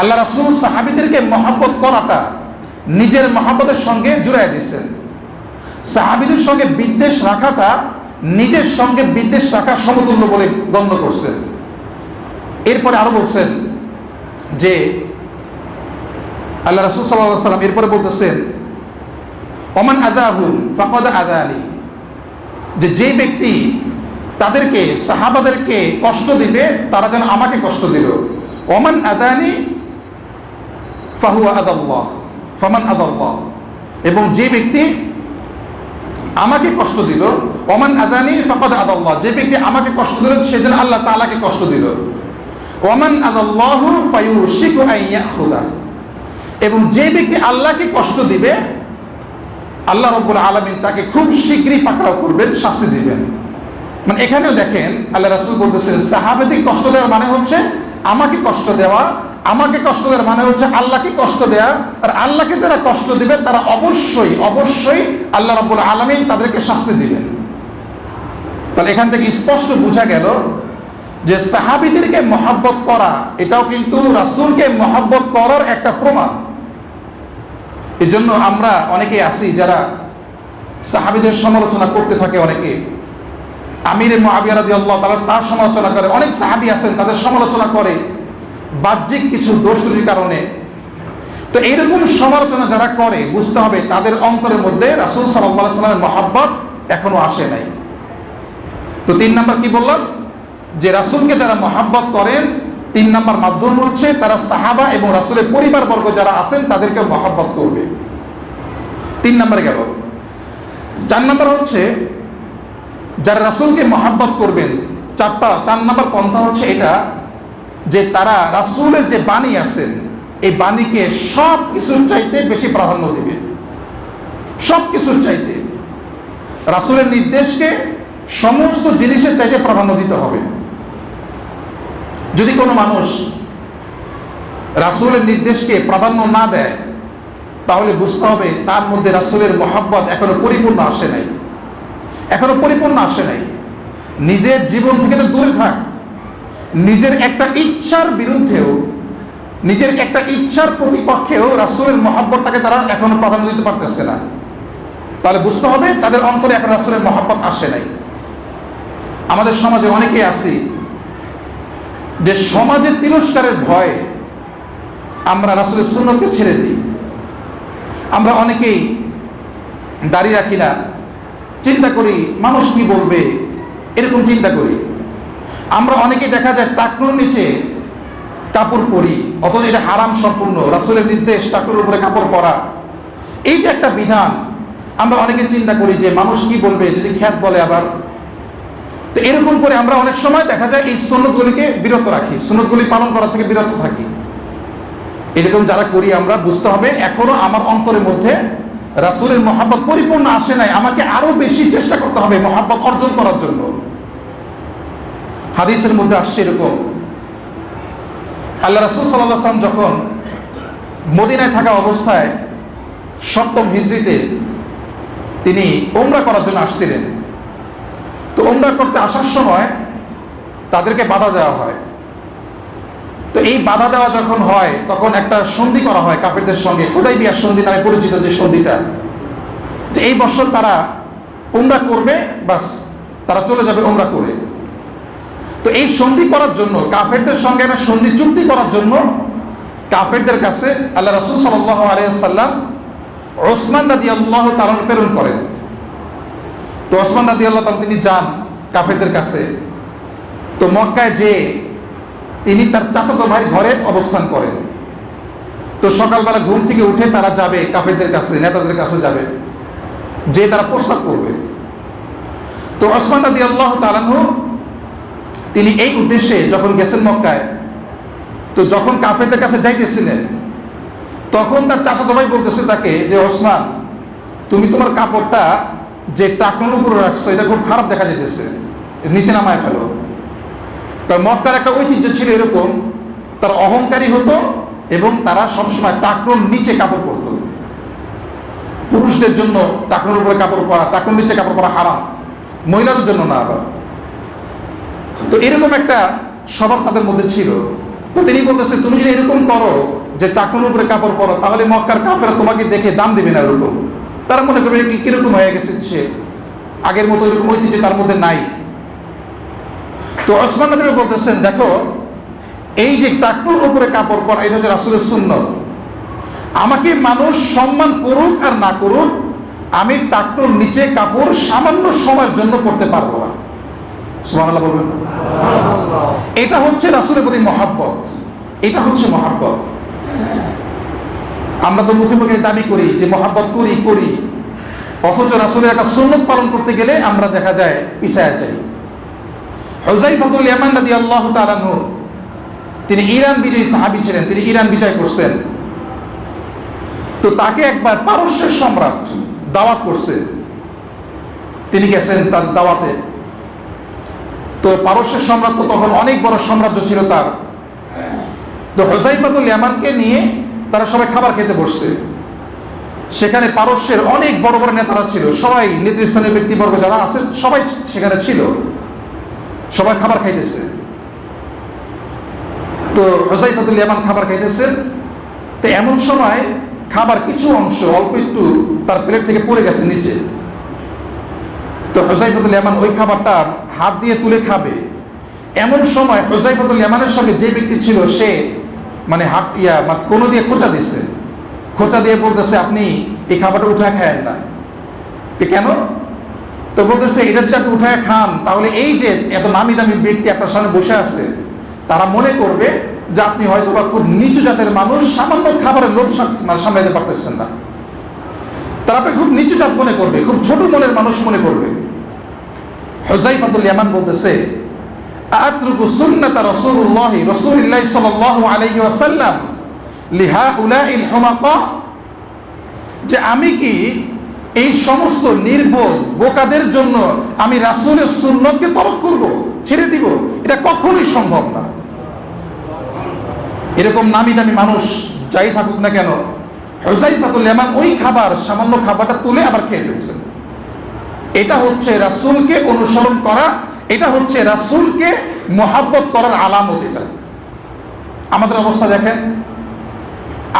আল্লাহ রাসূল সাহাবীদেরকে মহব্বত করাটা নিজের মহব্বতের সঙ্গে জুড়াই দিয়েছেন। সাহাবীদের সঙ্গে বিদ্বেষ রাখাটা নিজের সঙ্গে বিদ্বেষ রাখা সমতুল্য বলে গণ্য করছেন। এরপরে আরো বলছেন যে আল্লাহ রাসূল সাল্লাল্লাহু আলাইহি ওয়াসাল্লাম এরপরে বলতেছেন, ওমান আযাহুম ফাকাদ আযানি, যে ব্যক্তি তাদেরকে সাহাবাদেরকে কষ্ট দিবে তারা যেন আমাকে কষ্ট দিল। ওমান আযানি ফাহুয়া আযাল্লাহ ফামান আযাল্লাহ, এবং যে ব্যক্তি আমাকে কষ্ট দিল, ওমান আযানি ফাকাদ আযাল্লাহ, যে ব্যক্তি আমাকে কষ্ট দিল সে যেন আল্লাহ তাআলাকে কষ্ট দিল। ওমান আযাল্লাহু ফায়ুশিকু আন ইয়াখুযা, এবং যে ব্যক্তি আল্লাহকে কষ্ট দিবে আল্লাহ রাব্বুল আলামিন তাকে খুব শীঘ্রই পাকড়াও করবেন, শাস্তি দিবেন। মানে এখানেও দেখেন আল্লাহ রাসূল বলতেছেন সাহাবাদের কষ্ট দেওয়ার মানে হচ্ছে আমাকে কষ্ট দেওয়া, আমাকে কষ্ট দেওয়ার মানে হচ্ছে আল্লাহকে কষ্ট দেওয়া, আর আল্লাহকে যারা কষ্ট দিবে তারা অবশ্যই অবশ্যই আল্লাহ রাব্বুল আলামিন তাদেরকে শাস্তি দিবেন। তাহলে এখান থেকে স্পষ্ট বোঝা গেল যে সাহাবীদেরকে মহব্বত করা এটাও কিন্তু রাসূলকে মহব্বত করার একটা প্রমাণ। এই জন্য আমরা অনেকে আছি যারা সাহাবীদের সমালোচনা করতে থাকে, অনেকে আমির মুআবিয়া রাদিয়াল্লাহু তাআলা তার সমালোচনা করে, অনেক সাহাবী আছেন তাদের সমালোচনা করে বাহ্যিক কিছু দোষ ত্রুটির কারণে। তো এইরকম সমালোচনা যারা করে বুঝতে হবে তাদের অন্তরের মধ্যে রাসূল সাল্লাল্লাহু আলাইহি ওয়াসাল্লামের মহব্বত এখনো আসে নাই। তো 3 নাম্বার কি বললাম, যে রাসূলকে যারা মহব্বত করেন 3 নাম্বার মাধ্যম হচ্ছে তারা সাহাবা এবং রাসূলের পরিবারবর্গ যারা আছেন তাদেরকে মহব্বত করবে। 3 নম্বরে গেল। 4 নম্বর হচ্ছে যারা রাসূলকে মহব্বত করবেন, 4 নম্বর পন্থা হচ্ছে এটা যে তারা রাসূলের যে বাণী আছেন এই বাণীকে সব কিছুর চাইতে বেশি প্রাধান্য দিবে। সব কিছুর চাইতে রাসূলের নির্দেশকে সমস্ত জিনিসের চাইতে প্রাধান্য দিতে হবে। যদি কোনো মানুষ রাসূলের নির্দেশকে প্রাধান্য না দেয় তাহলে বুঝতে হবে তার মধ্যে রাসূলের মহব্বত এখনো পরিপূর্ণ আসে নাই, এখনো পরিপূর্ণ আসে নাই। নিজের জীবন থেকে তো দূরে থাক, নিজের একটা ইচ্ছার বিরুদ্ধেও, নিজের একটা ইচ্ছার প্রতিপক্ষেও রাসূলের মহব্বতটাকে তারা এখনো প্রাধান্য দিতে পারতেছে না। তাহলে বুঝতে হবে তাদের অন্তরে এখন রাসূলের মহব্বত আসে নাই। আমাদের সমাজে অনেকেই আছি যে সমাজের তিরস্কারের ভয়ে আমরা রাসূলের সুন্নতকে ছেড়ে দিই। আমরা অনেকেই দাড়ি রাখি না, চিন্তা করি মানুষ কি বলবে, এরকম চিন্তা করি। আমরা অনেকেই দেখা যায় টাকনুর নিচে কাপড় পরি, অথচ এটা হারাম সম্পূর্ণ। রাসূলের নির্দেশ টাকনুর উপরে কাপড় পরা, এই যে একটা বিধান, আমরা অনেকে চিন্তা করি যে মানুষ কি বলবে যদি খ্যাত বলে আবার। তো এরকম করে আমরা অনেক সময় দেখা যায় এই সুন্নতগুলিকে বিরত রাখি, সুন্নতগুলি পালন করা থেকে বিরত থাকি। এরকম যারা করি আমরা বুঝতে হবে এখনো আমার অন্তরের মধ্যে রাসূলের মহব্বত পরিপূর্ণ আসে নাই, আমাকে আরো বেশি চেষ্টা করতে হবে মহব্বত অর্জন করার জন্য। হাদিসের মধ্যে আসছে এরকম, আল্লাহ রাসূল সাল্লাল্লাহু আলাইহি ওয়াসাল্লাম যখন মদিনায় থাকা অবস্থায় 7ম হিজরিতে তিনি উমরা করার জন্য আসছিলেন। তো উমরা করতে আসার সময় তাদেরকে বাধা দেওয়া হয়। তো এই বাধা দেওয়া যখন হয় তখন একটা সন্ধি করা হয় কাফেরদের সঙ্গে, হুদাইবিয়ার সন্ধি নামে পরিচিত যে সন্ধিটা, যে এই বছর তারা উমরা করবে, বাস তারা চলে যাবে উমরা করে। তো এই সন্ধি করার জন্য কাফেরদের সঙ্গে একটা সন্ধি চুক্তি করার জন্য কাফেরদের কাছে আল্লাহ রাসূল সাল্লাল্লাহু আলাইহি ওয়াসাল্লাম ওসমান রাদিয়াল্লাহু তাআলা প্রেরণ করেন। তো ওসমান রাদিয়াল্লাহু তাআলা তিনি যান কাফেরদের কাছে। তো মক্কায় যে তিনি তার চাচাতো ভাইয়ের ঘরে অবস্থান করেন। তো সকালবেলা ঘুম থেকে উঠে তারা যাবে কাফেরদের কাছে, নেতাদের কাছে যাবে, যে তারা প্রস্তাব করবে। তো ওসমান রাদিয়াল্লাহু তাআলা তিনি এই উদ্দেশ্যে যখন গেছেন মক্কায়, তো যখন কাফেরদের কাছে যাইতেছিলেন তখন তার চাচাতো ভাই বলতেছে তাকে যে ওসমান, তুমি তোমার কাপড়টা যে টাকনুর উপরে রাখছো এটা খুব খারাপ দেখা যেতেছে, নিচে নামায় ফেলো। কারণ মক্কার একটা ঐতিহ্য ছিল এরকম, তারা অহংকারী হতো এবং তারা সবসময় টাকনুর নিচে কাপড় পরত। পুরুষদের জন্য টাকনুর উপরে কাপড় পরা, টাকনুর নিচে কাপড় পরা হারাম। মহিলাদের জন্য না আবার। তো এরকম একটা স্বভাব তাদের মধ্যে ছিল। তো তিনি বলতেছে তুমি যদি এরকম করো যে টাকনুর উপরে কাপড় পরো, তাহলে মক্কার কাফেররা তোমাকে দেখে দাম দিবে না। এরকম তারা মনে করবে কিরকম হয়ে গেছে, সে আগের মতো এরকম ঐতিহ্য তার মধ্যে নাই। তো ওসমান রাদিয়াল্লাহু বলতেছেন দেখো, এই যে টাকনুর উপরে কাপড় পরা এটা হচ্ছে রাসূলের সুন্নত। আমাকে মানুষ সম্মান করুক আর না করুক, আমি টাকনুর নিচে কাপড় সামান্য সময়ের জন্য পরতে পারবো না। সুবহানাল্লাহ বলবেন। এটা হচ্ছে রাসূলের প্রতি মহব্বত, এটা হচ্ছে মহব্বত। আমরা তো মুখে মুখে দাবি করি যে মহব্বত করি করি, অথচ রাসূলের একটা সুন্নত পালন করতে গেলে আমরা দেখা যায় পিছায়া যাই। হুযায়ফাতুল ইয়ামান রাদিয়াল্লাহু তাআলা আনহু, তিনি ইরান বিজয়ী সাহাবী ছিলেন, তিনি ইরান বিজয় করছেন। তো তাকে একবার পারস্যের সম্রাট দাওয়াত করছে, তিনি গেছেন তার দাওয়াতে। তো পারস্যের সম্রাট তো তখন অনেক বড় সাম্রাজ্য ছিল তার। তো হুযায়ফাতুল ইয়ামানকে নিয়ে তারা সবাই খাবার খেতে বসছে। সেখানে পারস্যের অনেক বড় বড় নেতারা ছিল, সবাই নেতৃস্থানীয় ব্যক্তিবর্গ যারা আছে সবাই সেখানে ছিল, সবাই খাবার খাইতেছে। তো হুযায়ফাতুল ইয়ামান খাবার খাইতেছেন। তো এমন সময় খাবার কিছু অংশ অল্প একটু তার প্লেট থেকে পড়ে গেছে নিচে। তো হুযায়ফাতুল ইয়ামান ওই খাবারটা হাত দিয়ে তুলে খাবে, এমন সময় হুযায়ফাতুল ইয়ামানের সঙ্গে যে ব্যক্তি ছিল সে মানে হাত কোনো দিয়ে খোঁচা দিছে, খোঁচা দিয়ে বলতেছে আপনি এই খাবারটা উঠায় খায়েন না। কেন? তো বলতেছে এটা যদি আপনি উঠায় খান তাহলে এই যে এত নামি দামি ব্যক্তি আপনার সামনে বসে আছে তারা মনে করবে যে আপনি হয়তো বা খুব নিচু জাতের মানুষ, সামান্য খাবারের লোভ সামলাতে পারতেছেন না। তারা আপনি খুব নিচু জাত মনে করবে, খুব ছোট মনের মানুষ মনে করবে। হুযায়ফাতুল ইয়ামান বলতেছে আতরুকু সুন্নাত রাসূলুল্লাহি সাল্লাল্লাহু আলাইহি ওয়াসাল্লাম লিহাউলাইল হুমাকা, যে আমি কি এই সমস্ত নির্বোধ বোকাদের জন্য আমি রাসূলের সুন্নতকে তরক করব, ছেড়ে দিব? এটা কখনোই সম্ভব না। এরকম নামি দামি মানুষ যাই থাকুক না কেন, হুযায়ফাতুল ইয়ামান ওই খাবার সামান্য খাবারটা তুলে আবার খেয়ে ফেলছেন। এটা হচ্ছে রাসূলকে অনুসরণ করা, এটা হচ্ছে রাসূলকে মহব্বত করার আলামত। এটা আমাদের অবস্থা দেখেন,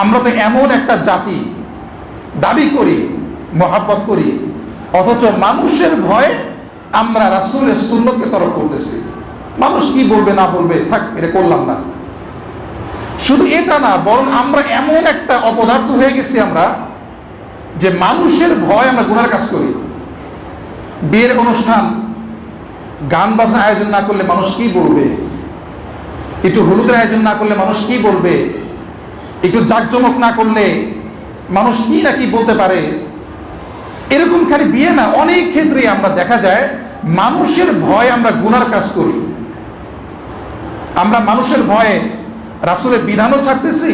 আমরা তো এমন একটা জাতি দাবি করি মহব্বত করি, অথচ মানুষের ভয়ে আমরা রাসূলের সুন্নতকে তরক করতেছি। মানুষ কি বলবে না বলবে, থাক এটা করলাম না। শুধু এটা না, বরং আমরা এমন একটা অপদার্থ হয়ে গেছি আমরা যে মানুষের ভয় আমরা গুনার কাজ করি। বিয়ের অনুষ্ঠান গান বাজনা আয়োজন না করলে মানুষ কি বলবে, একটু হলুদের আয়োজন না করলে মানুষ কি বলবে, একটু জাঁকজমক না করলে মানুষ কি না কি বলতে পারে। এরকম খালি বিয়ে না, অনেক ক্ষেত্রে আমরা দেখা যায় মানুষের ভয় আমরা গুনার কাজ করি। আমরা মানুষের ভয়ে রাসূলের বিধানও ছাড়তেছি,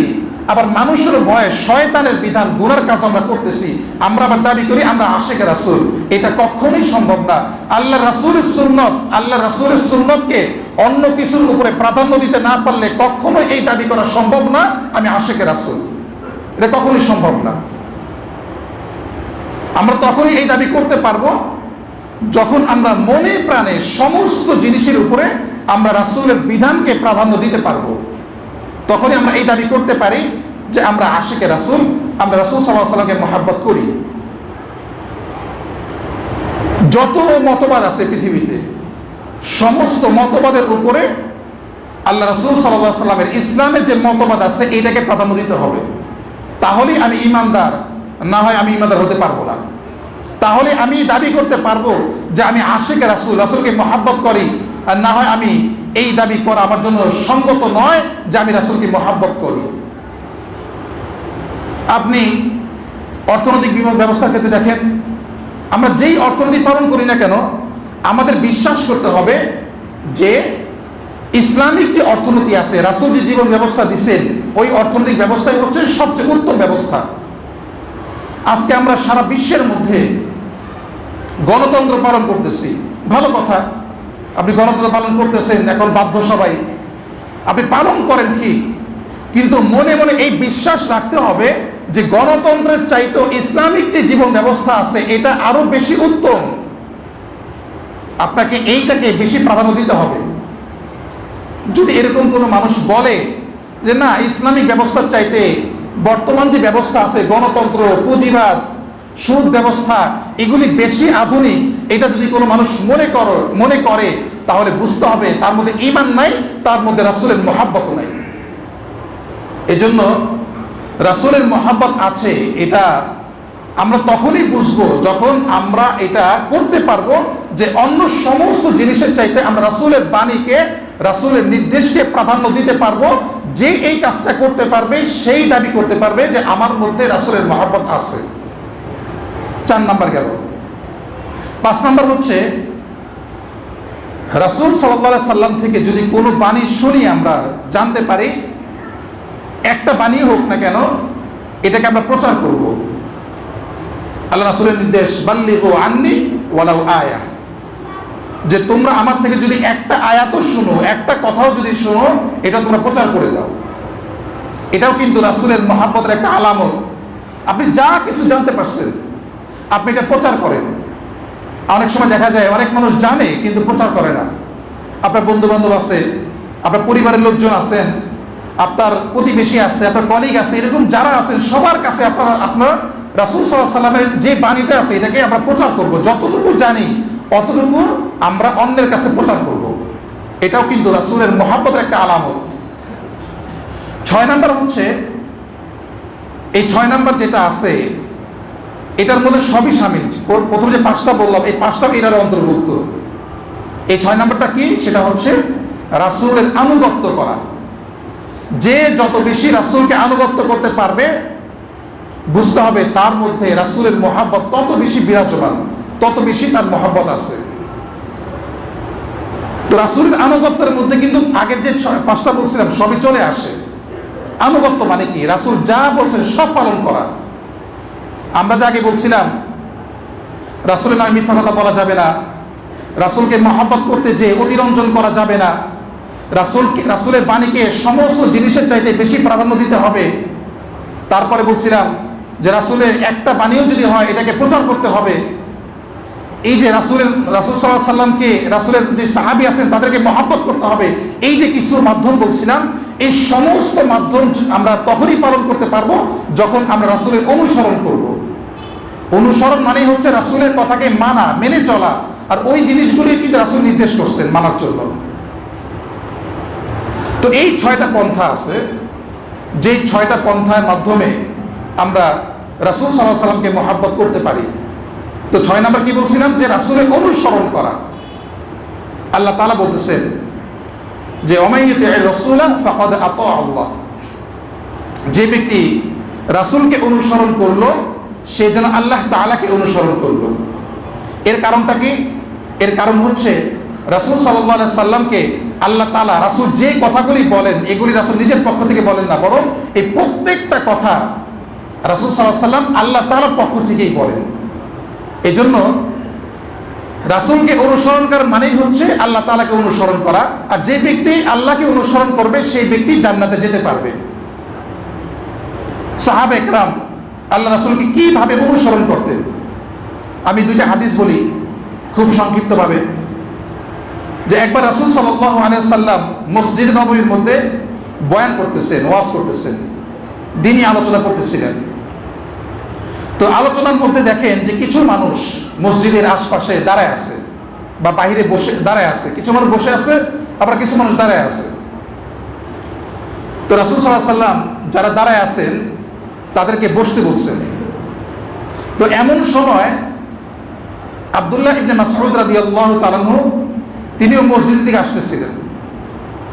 আবার মানুষের ভয়ে শয়তানের বিধান গুনার কাজ আমরা করতেছি। আমরা আবার দাবি করি আমরা আশিক রাসূল। এটা কখনোই সম্ভব না। আল্লাহ রাসূলের সুন্নত, আল্লাহ রাসূলের সুন্নতকে অন্য কিছুর উপরে প্রাধান্য দিতে না পারলে কখনোই এই দাবি করা সম্ভব না আমি আশিক রাসূল। এটা কখনোই সম্ভব না। আমরা তখনই এই দাবি করতে পারবো যখন আমরা মনে প্রাণে সমস্ত জিনিসের উপরে আমরা রাসূলের বিধানকে প্রাধান্য দিতে পারবো। তখনই আমরা এই দাবি করতে পারি যে আমরা আশিকে রাসূল, আমরা রাসূল সাল্লাল্লাহু আলাইহি ওয়াসাল্লামকে মহব্বত করি। যত মতবাদ আছে পৃথিবীতে, সমস্ত মতবাদের উপরে আল্লাহ রাসূল সাল্লাল্লাহু আলাইহি ওয়াসাল্লামের ইসলামের যে মতবাদ আছে এটাকে প্রাধান্য দিতে হবে। তাহলেই আমি ঈমানদার, না হয় আমি ঈমানদার হতে পারবো না। তাহলে আমি দাবি করতে পারবো যে আমি আশিকে রাসূল, রাসূলকে মহব্বত করি, আর না হয় আমি এই দাবি করা আমার জন্য সঙ্গত নয় যে আমি রাসূলকে মহব্বত করি। আপনি অর্থনৈতিক ব্যবস্থার ক্ষেত্রে দেখেন, আমরা যেই অর্থনীতি পালন করি না কেন আমাদের বিশ্বাস করতে হবে যে ইসলামিক যে অর্থনীতি আছে, রাসূল যে জীবন ব্যবস্থা দিচ্ছেন ওই অর্থনৈতিক ব্যবস্থাই হচ্ছে সবচেয়ে উত্তম ব্যবস্থা। আজকে আমরা সারা বিশ্বের মধ্যে গণতন্ত্র পালন করতেছি, ভালো কথা, আপনি গণতন্ত্র পালন করতেছেন, এখন বাধ্য সবাই, আপনি পালন করেন ঠিক, কিন্তু মনে মনে এই বিশ্বাস রাখতে হবে যে গণতন্ত্রের চাইতে ইসলামিক যে জীবন ব্যবস্থা আছে এটা আরো বেশি উত্তম। আপনাকে এইটাকে বেশি প্রাধান্য দিতে হবে। যদি এরকম কোনো মানুষ বলে যে না, ইসলামিক ব্যবস্থার চাইতে বর্তমান যে ব্যবস্থা আছে, গণতন্ত্র, পুঁজিবাদ, সুদ ব্যবস্থা, এগুলি বেশি আধুনিক, এটা যদি কোনো মানুষ মনে করে তাহলে বুঝতে হবে তার মধ্যে ঈমান নাই, তার মধ্যে রাসূলের মহব্বত নাই। এজন্য রাসূলের মহব্বত আছে এটা আমরা তখনই বুঝবো যখন আমরা এটা করতে পারবো যে অন্য সমস্ত জিনিসের চাইতে আমরা রাসূলের বাণীকে, রাসূলের নির্দেশকে প্রাধান্য দিতে পারবো। যে এই কাজটা করতে পারবে সেই দাবি করতে পারবে যে আমার মধ্যে রাসূলের মহব্বত আছে। 4 নাম্বার গেল। 5 নাম্বার হচ্ছে রাসূল সাল্লাল্লাহু আলাইহি সাল্লাম থেকে যদি কোনো বাণী শুনি, আমরা জানতে পারি, একটা বাণী হোক না কেন, এটাকে আমরা প্রচার করব। আল্লাহ রাসূলের নির্দেশ, বাল্লিগু আন্নি ওয়ালাউ আয়া, যে তোমরা আমার থেকে যদি একটা আয়াতও শুনো, একটা কথাও যদি শুনো, এটা তোমরা প্রচার করে দাও। এটাও কিন্তু রাসূলের মহব্বতের একটা আলামত। আপনি যা কিছু জানতে পারছেন আপনি এটা প্রচার করেন। অনেক সময় দেখা যায় অনেক মানুষ জানে কিন্তু প্রচার করে না। আপনার বন্ধু বান্ধব আছে, আপনার পরিবারের লোকজন আছেন, আপনার প্রতিবেশী আছে, আপনার কলিগ আছে, এরকম যারা আছেন সবার কাছে আপনার রাসূল সাল্লাল্লাহু আলাইহি সাল্লামের যে বাণীটা আছে এটাকে আমরা প্রচার করব। যতটুকু জানি অতটুকু আমরা অন্যের কাছে প্রচার করব। এটাও কিন্তু রাসূলের মহব্বতের একটা আলামত। 6 নাম্বার হচ্ছে, এই 6 নাম্বার যেটা আছে এটার মধ্যে সবই শামিল। প্রথমে যে 5টা বললাম, এই 5টা এটার অন্তর্ভুক্ত। এই 6 নাম্বারটা কি? সেটা হচ্ছে রাসূলের আনুগত্য করা। যে যত বেশি রাসূলকে আনুগত্য করতে পারবে, বুঝতে হবে তার মধ্যে রাসূলের মহব্বত তত বেশি বিরাজমান, তত বেশি তার মহব্বত আছে। তো রাসূলের আনুগত্যের মধ্যে কিন্তু আগের যে 5টা বলছিলাম সবই চলে আসে। আনুগত্য মানে কি? রাসূল যা বলছেন সব পালন করা। আমরা যে আগে বলছিলাম রাসূলের নামে মিথ্যা কথা বলা যাবে না, রাসূলকে মহব্বত করতে যে অতিরঞ্জন করা যাবে না, রাসূলের বাণীকে সমস্ত জিনিসের চাইতে বেশি প্রাধান্য দিতে হবে। তারপরে বলছিলাম যে রাসূলের একটা বাণীও যদি হয় এটাকে প্রচার করতে হবে। এই যে রাসূল সাল্লাল্লাহু আলাইহি সাল্লামকে, রাসূলের যে সাহাবী আছেন তাদেরকে মহব্বত করতে হবে। এই যে কিছু মাধ্যম বলছিলাম, এই সমস্ত মাধ্যম আমরা তখনই পালন করতে পারবো যখন আমরা রাসূলের অনুসরণ করব। অনুসরণ মানে হচ্ছে রাসূলের কথাকে মানা, মেনে চলা, আর ওই জিনিসগুলি কিন্তু রাসূল নির্দেশ করছেন মানার জন্য। তো এই 6টা পন্থা আছে, যে 6টা পন্থার মাধ্যমে আমরা রাসূল সাল্লাল্লাহু আলাইহি সাল্লামকে মহব্বত করতে পারি। তো 6 নাম্বার কি বলছিলাম? যে রাসূলের অনুসরণ করা। আল্লাহ তাআলা বলতেছেন যে ওমাইয়ুতি'র রাসূলা ফাকাদ আতা আল্লাহ, যে ব্যক্তি রাসূলকে অনুসরণ করলো সে যেন আল্লাহ তাআলাকে অনুসরণ করলো। এর কারণটা কি? এর কারণ হচ্ছে রাসূল সাল্লাল্লাহু আলাইহি সাল্লামকে আল্লাহ তাআলা, রাসূল যে কথাগুলি বলেন এগুলি রাসূল নিজের পক্ষ থেকে বলেন না, বরং এই প্রত্যেকটা কথা রাসূল সাল্লাল্লাহু আলাইহি সাল্লাম আল্লাহ তাআলার পক্ষ থেকেই বলেন। এজন্য রাসূলকে অনুসরণ করা মানেই হচ্ছে আল্লাহ তাআলাকে অনুসরণ করা। আর যে ব্যক্তি আল্লাহকে অনুসরণ করবে সেই ব্যক্তি জান্নাতে যেতে পারবে। সাহাবা একরাম আল্লাহ রাসূলকে কিভাবে অনুসরণ করতেন? আমি 2টা হাদিস বলি খুব সংক্ষিপ্তভাবে। যে একবার রাসূল সাল্লাল্লাহু আলাইহি ওয়াসাল্লাম মসজিদ নববীর মধ্যে বয়ান করতেছেন, ওয়াজ করতেছেন, দ্বীনি আলোচনা করতেছিলেন। তো আলোচনার মধ্যে দেখেন যে কিছু মানুষ মসজিদের আশপাশে দাঁড়ায় আছে বা বাইরে বসে দাঁড়ায় আছে, কিছু মানুষ বসে আছে, আবার কিছু মানুষ দাঁড়ায় আছে। তো রাসূল সাল্লাল্লাহু আলাইহি ওয়াসাল্লাম যারা দাঁড়ায় আছেন তাদেরকে বসতে বলছেন। তো এমন সময় আব্দুল্লাহ ইবনে মাসউদ রাদিয়াল্লাহু তাআলা আনহু তিনিও মসজিদের দিকে আসতেছিলেন।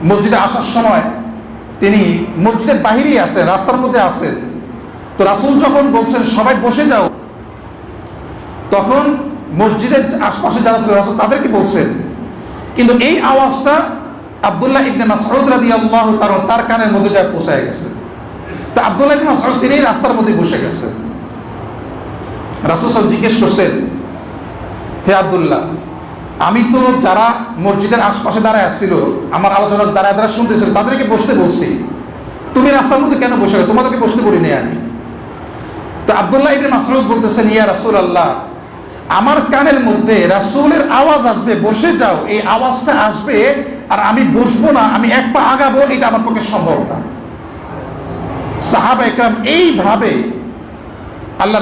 মসজিদে আসার সময় তিনি মসজিদের বাহিরেই আছেন, রাস্তার মধ্যে আছেন। তো রাসূল যখন বলছেন সবাই বসে যাও, তখন মসজিদের আশপাশে যারা ছিল রাসূল তাদেরকে বলছেন, কিন্তু এই আওয়াজটা আব্দুল্লাহ ইবনে মাসউদ রাদিয়াল্লাহু তাআলা তার কানের মধ্যে যা পৌঁছায় গেছে। তা আব্দুল্লাহ ইবনে মাসউদ তিনি রাস্তার মধ্যে বসে গেছেন। রাসূল সাল্লাল্লাহু জিজ্ঞেস করছেন, হে আব্দুল্লাহ, আমি তো যারা মসজিদের আশপাশে দাঁড়ায় আসছিল, আমার আলোচনার দাঁড়ায় দাঁড়ায় শুনতেছিল, তাদেরকে বসতে বলছি, তুমি রাস্তার মধ্যে কেন বসে গেছো? তোমাদেরকে বসতে বলি নাই আমি। তো আব্দুল্লাহ ইবনে মাসউদ বলতেছেন, ইয়া রাসূলুল্লাহ, আমার কানের মধ্যে রাসূলের আওয়াজ আসবে, বসে যাও, এই আওয়াজটা আসবে আর আমি বসবো না, আমি এক পা আগাবো, এটা আমার পক্ষে সম্ভব না। সাহাবা একরাম এইভাবে আল্লাহ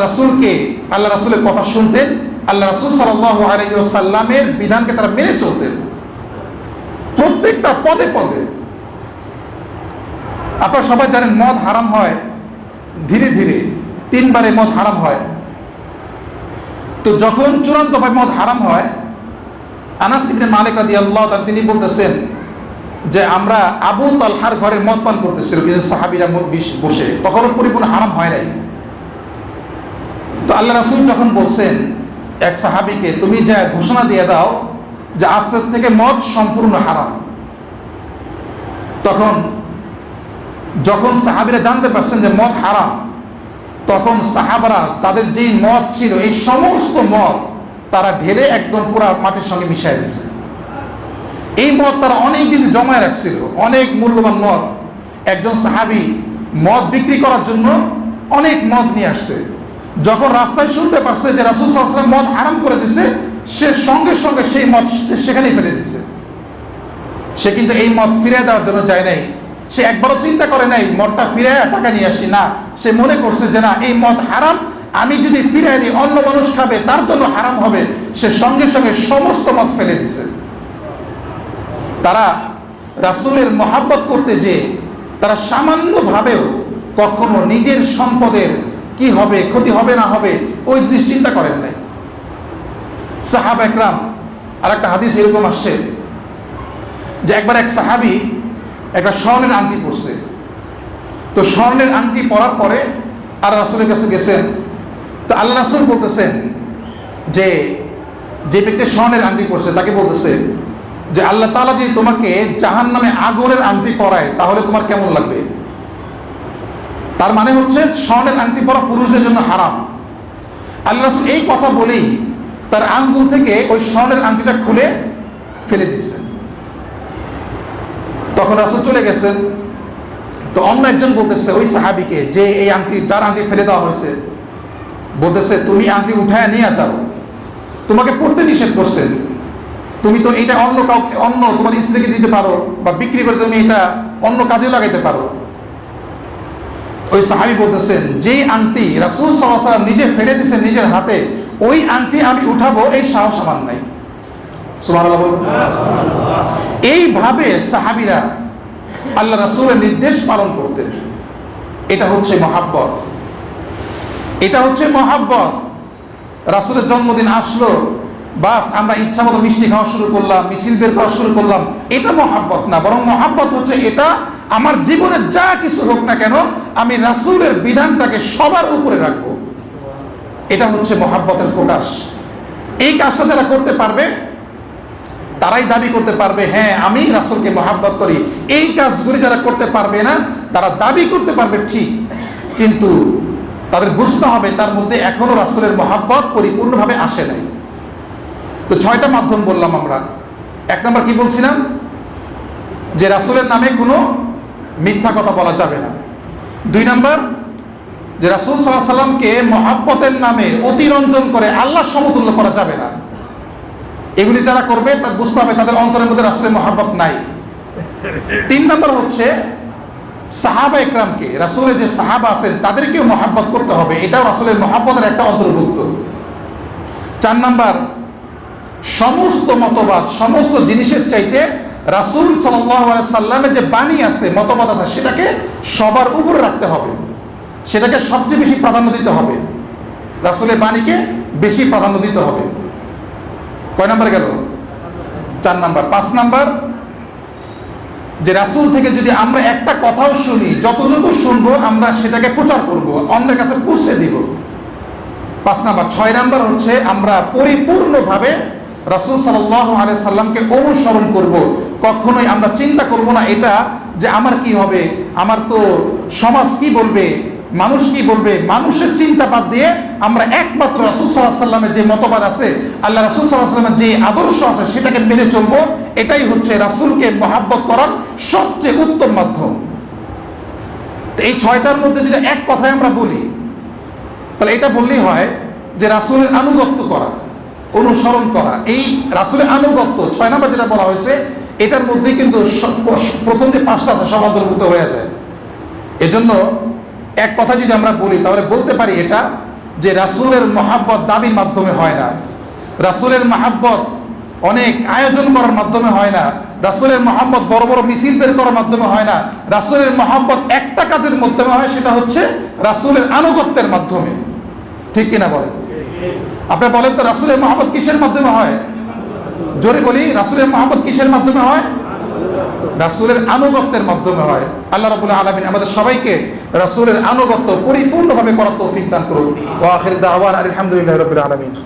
রাসূলের কথা শুনতেন, আল্লাহ রাসূল সাল্লাল্লাহু আলাইহি ওয়াসাল্লামের বিধানকে তারা মেনে চলতেন প্রত্যেকটা পদে পদে। আপনারা সবাই জানেন মদ হারাম হয় ধীরে ধীরে, 3 বারে মদ হারাম হয়। তো যখন চূড়ান্তভাবে মদ হারাম হয়, আনাস ইবনে মালিক রাদিয়াল্লাহু তাআলা তিনি বলতেছেন যে আমরা আবু তালহার ঘরে মদ পান করতেছিল সাহাবীরা বসে, তখন পরিপূর্ণ হারাম হয় নাই। তো আল্লাহ রাসূল যখন বলছেন এক সাহাবীকে, তুমি যা ঘোষণা দিয়ে দাও যে আজ থেকে মদ সম্পূর্ণ হারাম, যখন সাহাবীরা জানতে পারছেন যে মদ হারাম, তখন সাহাবারা তাদের যেই মদ ছিল এই সমস্ত মদ তারা ঢেলে একদম পুরা মাটির সঙ্গে মিশিয়ে দিয়েছে। এই মদ তারা অনেক দিন জমায় রাখছিল, অনেক মূল্যবান মদ। একজন সাহাবী মদ বিক্রি করার জন্য অনেক মদ নিয়ে আসছে। যখন রাস্তায় শুনতে পারছে যে রাসূল সাল্লাল্লাহু আলাইহি ওয়াসাল্লাম মদ হারাম করে দিয়েছে, সে সঙ্গে সঙ্গে সেই মদ সেখানেই ফেলে দিয়েছে। সে কিন্তু এই মদ ফিরিয়ে দেওয়ার জন্য যায় নাই, সে একবারও চিন্তা করে নাই মদটা ফিরিয়ে টাকা নিয়ে আসি, না, সে মনে করছে যে না, এই মদ হারাম, আমি যদি ফিরিয়ে দিই অন্য মানুষ খাবে, তার জন্য হারাম হবে। সে সঙ্গে সঙ্গে সমস্ত মদ ফেলে দিছে। তারা রাসূলের মহব্বত করতে যে তারা সামান্যভাবেও কখনো নিজের সম্পদের কি হবে, ক্ষতি হবে না হবে, ওই জিনিস চিন্তা করেন নাই সাহাবা একরাম। আর একটা হাদিস এরকম আসছে যে একবার এক সাহাবী একটা স্বর্ণের আংটি পরছে। তো স্বর্ণের আংটি পরার পরে আর রাসূলের কাছে গেছেন। তো আল্লাহ রাসূল বলতেছেন যে ব্যক্তি স্বর্ণের আংটি পরছে তাকে বলতেছে যে আল্লাহ তাআলা যদি তোমাকে জাহান্নামে আগুনের আংটি পরায় তাহলে তোমার কেমন লাগবে? তার মানে হচ্ছে স্বর্ণের আংটি পরা পুরুষদের জন্য হারাম। আল্লাহ রাসূল এই কথা বলেই তার আঙ্গুল থেকে ওই স্বর্ণের আংটিটা খুলে ফেলে দিয়েছেন। তখন রাসূল চলে গেছেন। তো অন্য একজন বলতেছে ওই সাহাবীকে, যে এই আংটি, যার আংটি ফেলে দেওয়া হয়েছে, বলতেছে তুমি আংটি উঠায় নিয়ে যাও, তোমাকে পড়তে নিষেধ করছেন, তুমি তো এটা অন্য কাউকে, অন্য তোমার স্ত্রীকে দিতে পারো বা বিক্রি করে তুমি এটা অন্য কাজে লাগাইতে পারো। ওই সাহাবী বলতেছেন যেই আংটি রাসূল সাল্লাল্লাহু আলাইহি ওয়াসাল্লাম নিজে ফেলে দিয়েছেন নিজের হাতে, ওই আংটি আমি উঠাবো এই সাহস আমার নাই। সুবহানাল্লাহ বলুন। এইভাবে সাহাবীরা আল্লাহ রাসূলের নির্দেশ পালন করতেন। এটা হচ্ছে মহব্বত, এটা হচ্ছে মহব্বত। রাসূলের জন্মদিন আসলো, বাস আমরা ইচ্ছা মতো মিষ্টি খাওয়া শুরু করলাম, মিছিল বের করা শুরু করলাম, এটা মহব্বত না। বরং মহব্বত হচ্ছে এটা আমার জীবনে যা কিছু হোক না কেন আমি রাসূলের বিধানটাকে সবার উপরে রাখবো। এটা হচ্ছে মহব্বতের প্রকাশ। এই কাজটা যারা করতে পারবে তারাই দাবি করতে পারবে হ্যাঁ আমি রাসূলকে মহব্বত করি। এই কাজগুলি যারা করতে পারবে না তারা দাবি করতে পারবে ঠিক, কিন্তু তাদের বুঝতে হবে তার মধ্যে এখনো রাসূলের মহব্বত পরিপূর্ণভাবে আসে নাই। তো 6টা মাধ্যম বললাম আমরা। 1 নম্বর কি বলছিলাম? যে রাসূলের নামে কোনো মিথ্যা কথা বলা যাবে না। 2 নম্বর, যে রাসূল সাল্লাল্লাহু আলাইহি ওয়াসাল্লামকে মহব্বতের নামে অতিরঞ্জন করে আল্লাহর সমতুল্য করা যাবে না। এগুলি যারা করবে তার বুঝতে হবে তাদের অন্তরের মধ্যে রাসূলের মহব্বত নাই। 3 নম্বর হচ্ছে সাহাবা একরামকে, রাসূলের যে সাহাবা আছেন তাদেরকেও মহব্বত করতে হবে, এটাও রাসূলের মহব্বতের একটা অন্তর্ভুক্ত। 4 নম্বর, সমস্ত মতবাদ, সমস্ত জিনিসের চাইতে রাসূল সাল্লাল্লাহু আলাইহি সাল্লামের যে বাণী আছে, মতবাদ আছে, সেটাকে সবার উপরে রাখতে হবে, সেটাকে সবচেয়ে বেশি প্রাধান্য দিতে হবে, রাসূলের বাণীকে বেশি প্রাধান্য দিতে হবে। কয় নাম্বার গেল? 4 নাম্বার। 5 নাম্বার, যে রাসূল থেকে যদি আমরা একটা কথাও শুনি, যতটুকু শুনবো আমরা সেটাকে প্রচার করব, অন্যের কাছে পৌঁছে দিব। 5 নাম্বার। 6 নাম্বার হচ্ছে আমরা পরিপূর্ণভাবে রাসূল সাল্লাল্লাহু আলাইহি সাল্লামকে অনুসরণ করব। কখনোই আমরা চিন্তা করব না এটা যে আমার কি হবে, আমার তো সমাজ কি বলবে, মানুষ কি বলবে, মানুষের চিন্তা বাদ দিয়ে আমরা একমাত্র রাসূল সাল্লাল্লাহু আলাইহি সাল্লামের যে মতবাদ আছে, আল্লাহ রাসূল সাল্লাল্লাহু আলাইহি সাল্লামের যে আদর্শ আছে সেটাকে মেনে চলবো। এটাই হচ্ছে রাসূলকে মহব্বত করার সবচেয়ে উত্তম মাধ্যম। তো এই 6টার মধ্যে যদি এক কথায় আমরা বলি তাহলে এটা বললেই হয় যে রাসূলের আনুগত্য করা। অনুসরণ করা, এই রাসূলের আনুগত্য 6 নম্বর যেটা বলা হয়েছে, এটার মধ্যে কিন্তু প্রথম যে 5টা আছে সব অন্তর্ভুক্ত হয়ে যায়। এজন্য এক কথা যদি আমরা বলি তাহলে বলতে পারি এটা যে রাসূলের মহাব্বত দাবির মাধ্যমে হয় না, রাসূলের মহাব্বত অনেক আয়োজন করার মাধ্যমে হয় না, রাসূলের মহাব্বত বড় বড় মিছিল বের করার মাধ্যমে হয় না, রাসূলের মহাব্বত একটা কাজের মাধ্যমে হয়, সেটা হচ্ছে রাসূলের আনুগত্যের মাধ্যমে। ঠিক কিনা বলেন? আপনি বলেন তো রাসূলের মহাব্বত কিসের মাধ্যমে হয়? জোরে বলি, রাসূলের মহাব্বত কিসের মাধ্যমে হয়? রাসূলের আনুগত্যের মাধ্যমে হয়। আল্লাহ রাব্বুল আলামিন আমাদের সবাইকে রাসূলের আনুগত্য পরিপূর্ণভাবে করার তৌফিক দান করুন। ওয়া আখির দাওয়ানা আলহামদুলিল্লাহি রাব্বিল আলামিন।